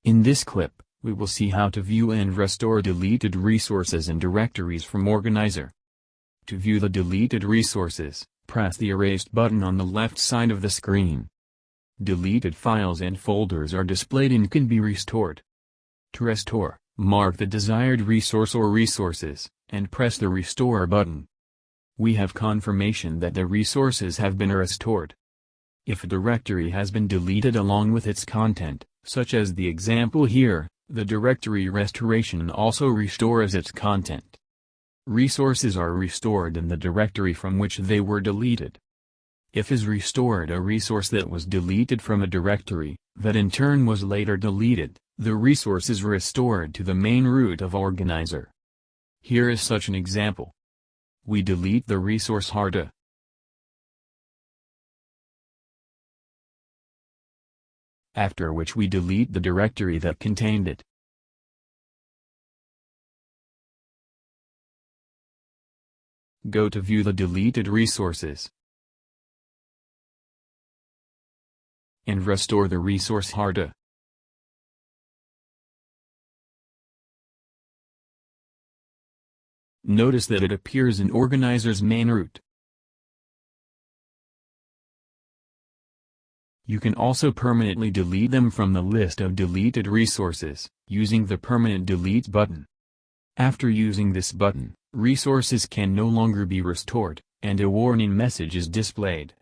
In this clip, we will see how to view and restore deleted resources and directories from Organizer. To view the deleted resources, press the Erased button on the left side of the screen. Deleted files and folders are displayed and can be restored. To restore, mark the desired resource or resources, and press the Restore button. We have confirmation that the resources have been restored. If a directory has been deleted along with its content, such as the example here, the directory restoration also restores its content. Resources are restored in the directory from which they were deleted. If is restored a resource that was deleted from a directory, that in turn was later deleted, the resource is restored to the main root of Organizer. Here is such an example. We delete the resource harda, after which we delete the directory that contained it. Go to view the deleted resources and restore the resource harda. Notice that it appears in Organizer's main root. You can also permanently delete them from the list of deleted resources, using the Permanent Delete button. After using this button, resources can no longer be restored, and a warning message is displayed.